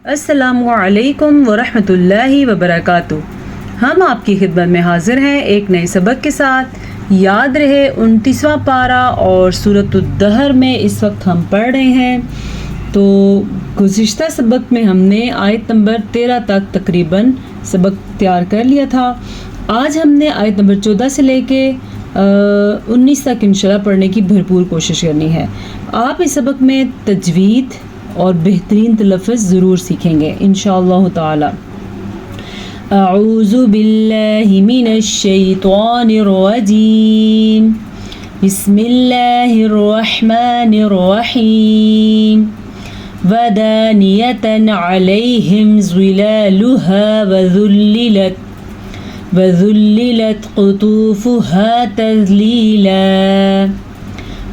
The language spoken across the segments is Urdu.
السلام علیکم ورحمۃ اللہ وبرکاتہ۔ ہم آپ کی خدمت میں حاضر ہیں ایک نئے سبق کے ساتھ۔ یاد رہے 29واں پارہ اور سورۃ الدہر میں اس وقت ہم پڑھ رہے ہیں۔ تو گزشتہ سبق میں ہم نے آیت نمبر 13 تک تقریباً سبق تیار کر لیا تھا۔ آج ہم نے آیت نمبر 14 سے لے کے 19 تک انشاءاللہ پڑھنے کی بھرپور کوشش کرنی ہے۔ آپ اس سبق میں تجوید اور بہترین تلفظ ضرور سیکھیں گے انشاءاللہ تعالی۔ اعوذ باللہ من الشیطان الرجیم، بسم اللہ الرحمن الرحیم۔ ودانیۃ علیہم ظلالها وذللت قطوفها تذلیلا۔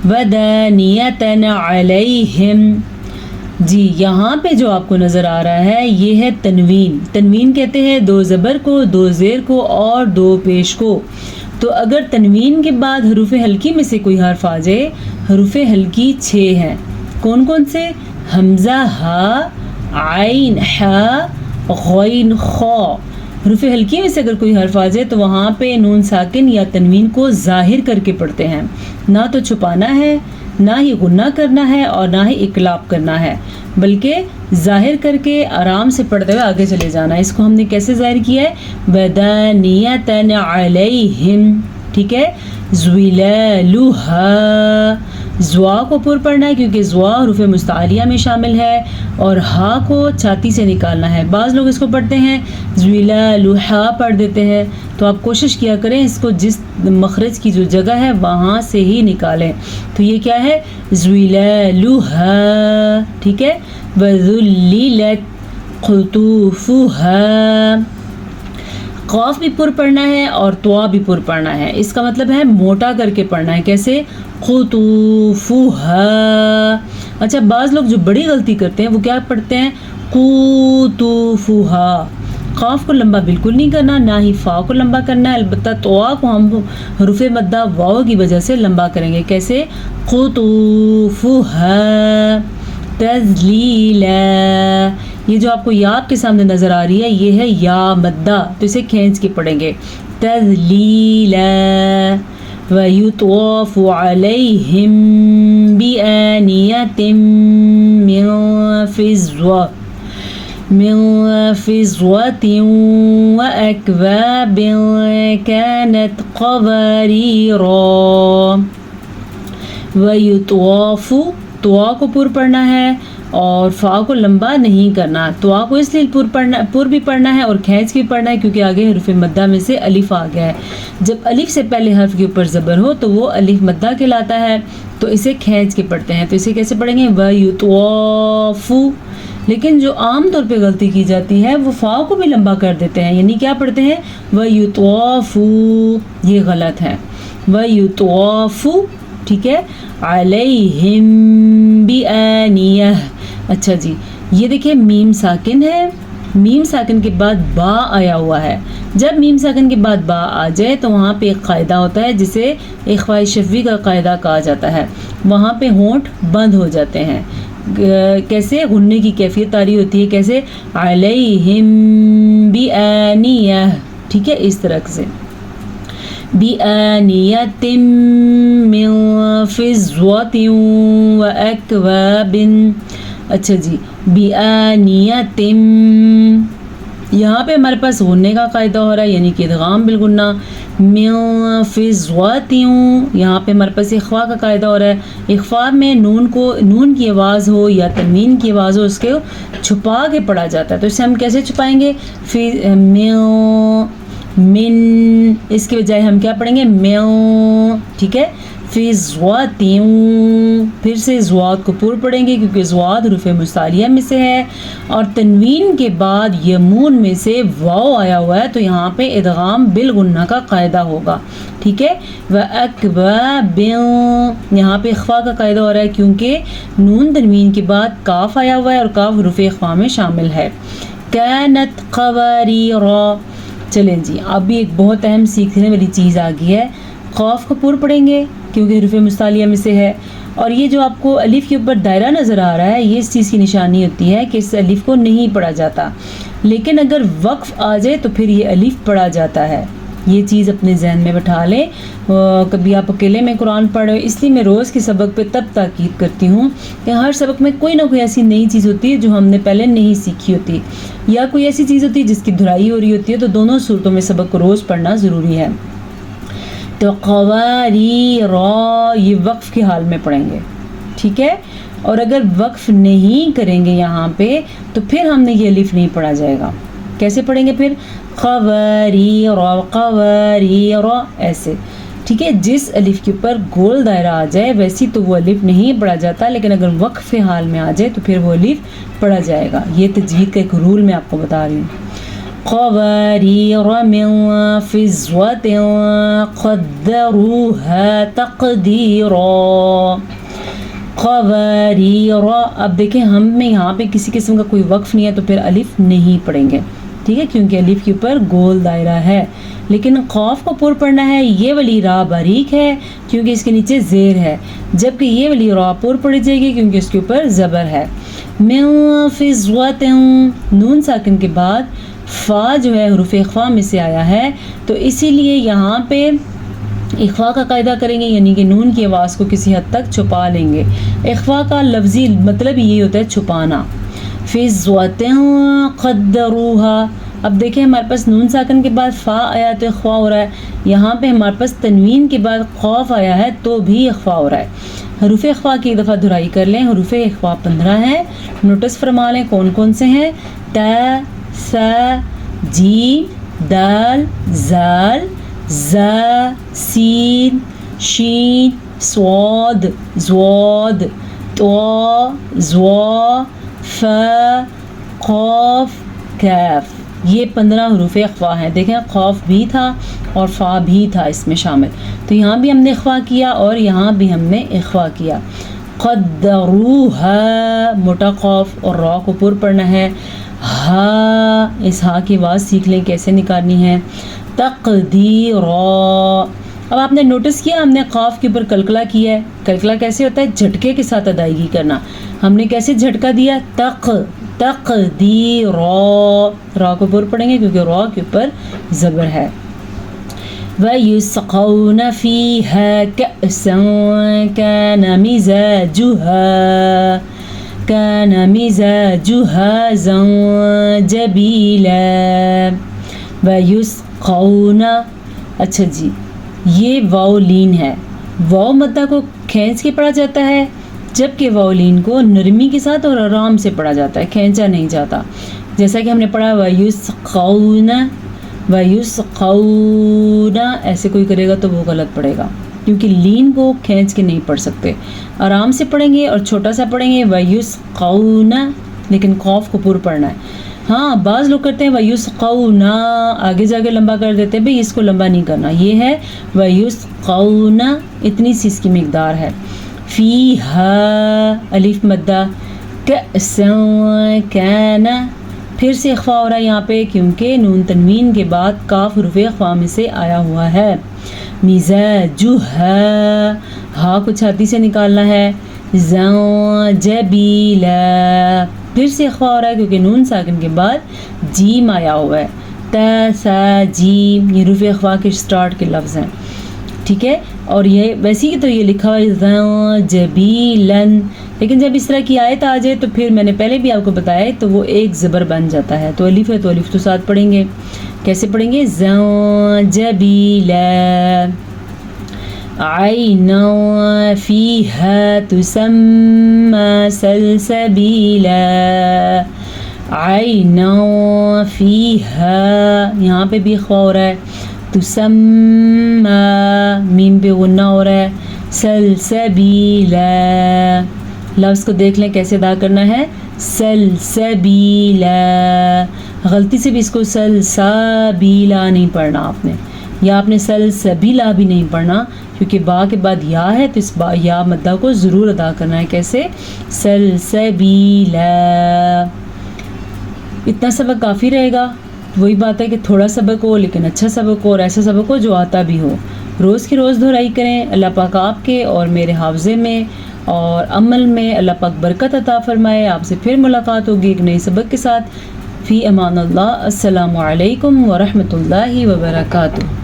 ودانیۃ علیہم، جی یہاں پہ جو آپ کو نظر آ رہا ہے یہ ہے تنوین۔ تنوین کہتے ہیں دو زبر کو، دو زیر کو اور دو پیش کو۔ تو اگر تنوین کے بعد حروف ہلکی میں سے کوئی حرف آ جائے، حروف ہلکی 6 ہیں۔ کون کون سے؟ حمزہ ہا، عین ہا، غین خا۔ حروف ہلکی میں سے اگر کوئی حرف آ جائے تو وہاں پہ نون ساکن یا تنوین کو ظاہر کر کے پڑھتے ہیں، نہ تو چھپانا ہے، نہ ہی غنہ کرنا ہے اور نہ ہی اقلاب کرنا ہے، بلکہ ظاہر کر کے آرام سے پڑھتے ہوئے آگے چلے جانا ہے۔ اس کو ہم نے کیسے ظاہر کیا ہے؟ ودانیۃ علیہم، ٹھیک ہے۔ ظلالها، زوا کو پر پڑھنا ہے کیونکہ زوا حروف مستعلیہ میں شامل ہے، اور ہا کو چھاتی سے نکالنا ہے۔ بعض لوگ اس کو پڑھتے ہیں ظلالها پڑھ دیتے ہیں، تو آپ کوشش کیا کریں اس کو جس مخرج کی جو جگہ ہے وہاں سے ہی نکالیں۔ تو یہ کیا ہے؟ ظلالها، ٹھیک ہے۔ وذللت قطوفها، قاف بھی پر پڑھنا ہے اور طوا بھی پر پڑھنا ہے۔ اس کا مطلب ہے موٹا کر کے پڑھنا ہے۔ کیسے؟ قطوفها۔ اچھا، بعض لوگ جو بڑی غلطی کرتے ہیں وہ کیا پڑھتے ہیں؟ قطوفها۔ قاف کو لمبا بالکل نہیں کرنا، نہ ہی فا کو لمبا کرنا ہے، البتہ طوا کو ہم حروف مدہ واو کی وجہ سے لمبا کریں گے۔ کیسے؟ قطوفها تذلیلا۔ یہ جو آپ کو یا آپ کے سامنے نظر آ رہی ہے یہ ہے یا مدہ، تو اسے کھینچ کے پڑھیں گے۔ تذلیلا۔ وَيُطَافُ عَلَيْهِمْ بِآنِيَةٍ مِّن فِضَّةٍ وَأَكْوَابٍ كَانَتْ قَوَارِيرَا۔ وَيُطَافُ، طوا کو پر پڑھنا ہے اور فا کو لمبا نہیں کرنا۔ طوا کو اس لیے پر بھی پڑھنا ہے اور کھینچ بھی پڑھنا ہے کیونکہ آگے حروف مدہ میں سے الف آ گیا ہے۔ جب الف سے پہلے حرف کے اوپر زبر ہو تو وہ الف مدہ کہلاتا ہے، تو اسے کھینچ کے پڑھتے ہیں۔ تو اسے کیسے پڑھیں گے؟ وَيُطَافُ۔ لیکن جو عام طور پہ غلطی کی جاتی ہے وہ فا کو بھی لمبا کر دیتے ہیں، یعنی کیا پڑھتے ہیں؟ وَيُطَافُ، یہ غلط ہے۔ وَيُطَافُ، ٹھیک ہے۔ علیہم بِآنِیَہ۔ اچھا جی، یہ دیکھیں میم ساکن ہے، میم ساکن کے بعد با آیا ہوا ہے۔ جب میم ساکن کے بعد با آ جائے تو وہاں پہ ایک قاعدہ ہوتا ہے جسے اخفاء شفوی کا قاعدہ کہا جاتا ہے۔ وہاں پہ ہونٹ بند ہو جاتے ہیں۔ کیسے؟ غننے کی کیفیت طاری ہوتی ہے۔ کیسے؟ علیہم بِآنِیَہ، ٹھیک ہے، اس طرح سے۔ بِآنِیَةٍ مِّن فِضَّةٍ وَأَكْوَابٍ۔ اچھا جی، بِآنِیَةٍ، یہاں پہ ہمارے پاس غننے کا قاعدہ ہو رہا ہے، یعنی کہ ادغام بالغنہ۔ من فِضَّةٍ، یہاں پہ ہمارے پاس اخفاء کا قاعدہ ہو رہا ہے۔ اخفاء میں نون کی آواز ہو یا تنوین کی آواز ہو، اس کو چھپا کے پڑھا جاتا ہے۔ تو اسے ہم کیسے چھپائیں گے؟ من، اس کے بجائے ہم کیا پڑھیں گے؟ من، ٹھیک ہے۔ فِضَّةٍ، پھر سے زواد کو پر پڑھیں گے کیونکہ زواد حروف مستعلیہ میں سے ہے، اور تنوین کے بعد یمون میں سے واو آیا ہوا ہے تو یہاں پہ ادغام بالغنہ کا قاعدہ ہوگا، ٹھیک ہے۔ وَأَكْوَابٍ، یہاں پہ اخفاء کا قاعدہ ہو رہا ہے کیونکہ نون تنوین کے بعد کاف آیا ہوا ہے اور کاف حروف اخفاء میں شامل ہے۔ كَانَتْ قَوَارِيرَا۔ چلیں جی، اب بھی ایک بہت اہم سیکھنے والی چیز آ گئی ہے۔ قاف کو پر پڑھیں گے کیونکہ حروف مستعلیہ میں سے ہے، اور یہ جو آپ کو الف کے اوپر دائرہ نظر آ رہا ہے، یہ اس چیز کی نشانی ہوتی ہے کہ اس الف کو نہیں پڑھا جاتا، لیکن اگر وقف آ جائے تو پھر یہ الف پڑھا جاتا ہے۔ یہ چیز اپنے ذہن میں بٹھا لیں۔ کبھی آپ اکیلے میں قرآن پڑھ رہے ہو، اس لیے میں روز کے سبق پہ تب تاکید کرتی ہوں کہ ہر سبق میں کوئی نہ کوئی ایسی نئی چیز ہوتی ہے جو ہم نے پہلے نہیں سیکھی ہوتی، یا کوئی ایسی چیز ہوتی ہے جس کی دہرائی ہو رہی ہوتی ہے، تو دونوں صورتوں میں سبق کو روز پڑھنا ضروری ہے۔ تو قواریر یہ وقف کے حال میں پڑھیں گے، ٹھیک ہے؟ اور اگر وقف نہیں کریں گے یہاں پہ تو پھر ہم نے یہ الف نہیں پڑھا جائے گا۔ کیسے پڑھیں گے پھر؟ قواریر قواریر ایسے، ٹھیک ہے؟ جس الف کے اوپر گول دائرہ آ جائے ویسی تو وہ الف نہیں پڑھا جاتا، لیکن اگر وقف حال میں آ جائے تو پھر وہ الف پڑھا جائے گا۔ یہ تجوید کا ایک رول میں آپ کو بتا رہی ہوں۔ قواریر من فضة قدروها تقدیرا، قواریر۔ اب دیکھیں ہم میں یہاں پہ کسی قسم کا کوئی وقف نہیں ہے تو پھر الف نہیں پڑھیں گے، ٹھیک ہے؟ کیونکہ الف کے اوپر گول دائرہ ہے، لیکن قاف کو پر پڑھنا ہے۔ یہ والی را باریک ہے کیونکہ اس کے نیچے زیر ہے، جبکہ یہ والی را پر پڑھی جائے گی کیونکہ اس کے اوپر زبر ہے۔ من فضة، نون ساکن کے بعد فا جو ہے حروف اخفا میں سے آیا ہے، تو اسی لیے یہاں پہ اخفا کا قاعدہ کریں گے، یعنی کہ نون کی آواز کو کسی حد تک چھپا لیں گے۔ اخفا کا لفظی مطلب یہ ہوتا ہے چھپانا۔ فِضْوَةً قَدَّرُوهَا، اب دیکھیں ہمارے پاس نون ساکن کے بعد فا آیا تو اخفا ہو رہا ہے، یہاں پہ ہمارے پاس تنوین کے بعد قاف آیا ہے تو بھی اخفا ہو رہا ہے۔ حروف اخفا کی ایک دفعہ دہرائی کر لیں۔ حروف اخفا 15 ہیں، نوٹس فرما لیں کون کون سے ہیں۔ تا، ثا، جیم، دال، زال، زا، سین، شین، صاد، زواد، طا، زوا، فا، قاف، کاف۔ یہ 15 حروف اخفا ہیں۔ دیکھیں قاف بھی تھا اور فا بھی تھا اس میں شامل، تو یہاں بھی ہم نے اخفا کیا اور یہاں بھی ہم نے اخفا کیا۔ قدروہا، موٹا قاف اور را کو پر پڑھنا ہے۔ ہا، اس ہا کی آواز سیکھ لیں کیسے نکالنی ہے۔ تقدیرا، اب آپ نے نوٹس کیا ہم نے قاف کے اوپر کلکلہ کیا ہے۔ کلکلہ کیسے ہوتا ہے؟ جھٹکے کے ساتھ ادائیگی کرنا۔ ہم نے کیسے جھٹکا دیا؟ تقدیرا، را کو پر پڑھیں گے کیونکہ را کے اوپر زبر ہے۔ وَيُسْقَوْنَ فِيهَا كَأْسًا كَانَ مِزَاجُهَا زَنجَبِيلًا۔ وَيُسْقَوْنَ، اچھا جی یہ واو لین ہے، واو مدہ کو کھینچ کے پڑھا جاتا ہے، جبکہ واو لین کو نرمی کے ساتھ اور آرام سے پڑھا جاتا ہے، کھینچا نہیں جاتا۔ جیسا کہ ہم نے پڑھا وَيُسْقَوْنَ، وَيُسْقَوْنَ، ایسے کوئی کرے گا تو وہ غلط پڑھے گا کیونکہ لین کو کھینچ کے نہیں پڑھ سکتے، آرام سے پڑھیں گے اور چھوٹا سا پڑھیں گے وَيُسْقَوْنَ، لیکن قاف کو پر پڑھنا ہے۔ ہاں بعض لوگ کرتے ہیں وَيُسْقَوْنَ، آگے جا کے لمبا کر دیتے ہیں، بھئی اس کو لمبا نہیں کرنا، یہ ہے وَيُسْقَوْنَ، اتنی سی اس کی مقدار ہے۔ فِيهَا، الف مدہ، كَأْسًا كَانَ، پھر سے اخفا ہو رہا ہے یہاں پہ کیونکہ نون تنوین کے بعد کاف حروف اخفا میں سے آیا ہوا ہے۔ مزاجھا، ہا کو چھاتی سے نکالنا ہے۔ زنجبیلا، پھر سے اخفا ہو رہا ہے کیونکہ نون ساکن کے بعد جیم آیا ہوا ہے۔ تا، سا، جیم، یہ حروف اخفا کے سٹارٹ کے لفظ ہیں، ٹھیک ہے؟ اور یہ ویسے ہی تو یہ لکھا ہوا ہے زنجبیلن، لیکن جب اس طرح کی آیت آ جائے تو پھر میں نے پہلے بھی آپ کو بتایا تو وہ ایک زبر بن جاتا ہے، تو الف ہے تو الف تو ساتھ پڑھیں گے۔ کیسے پڑھیں گے؟ زنجبیلا، عینا فیہا تسمی سلسبیلا، عینا فیہا، یہاں پہ بھی اخفا ہو رہا ہے، تسمی، میم پہ غنہ ہو رہا ہے، سلسبیلا، لفظ کو دیکھ لیں کیسے ادا کرنا ہے، سلسبیلا، غلطی سے بھی اس کو سلسبیلا نہیں پڑھنا آپ نے، یا آپ نے سلسبیلا بھی نہیں پڑھنا کیونکہ با کے بعد یا ہے تو اس با یا مدہ کو ضرور ادا کرنا ہے۔ کیسے؟ سلسبیلا۔ اتنا سبق کافی رہے گا، وہی بات ہے کہ تھوڑا سبق ہو لیکن اچھا سبق ہو اور ایسا سبق ہو جو آتا بھی ہو۔ روز کی روز دہرائی کریں، اللہ پاک آپ کے اور میرے حافظے میں اور عمل میں اللہ پاک برکت عطا فرمائے۔ آپ سے پھر ملاقات ہوگی ایک نئی سبق کے ساتھ۔ فی امان اللہ۔ السلام علیکم ورحمۃ اللہ وبرکاتہ۔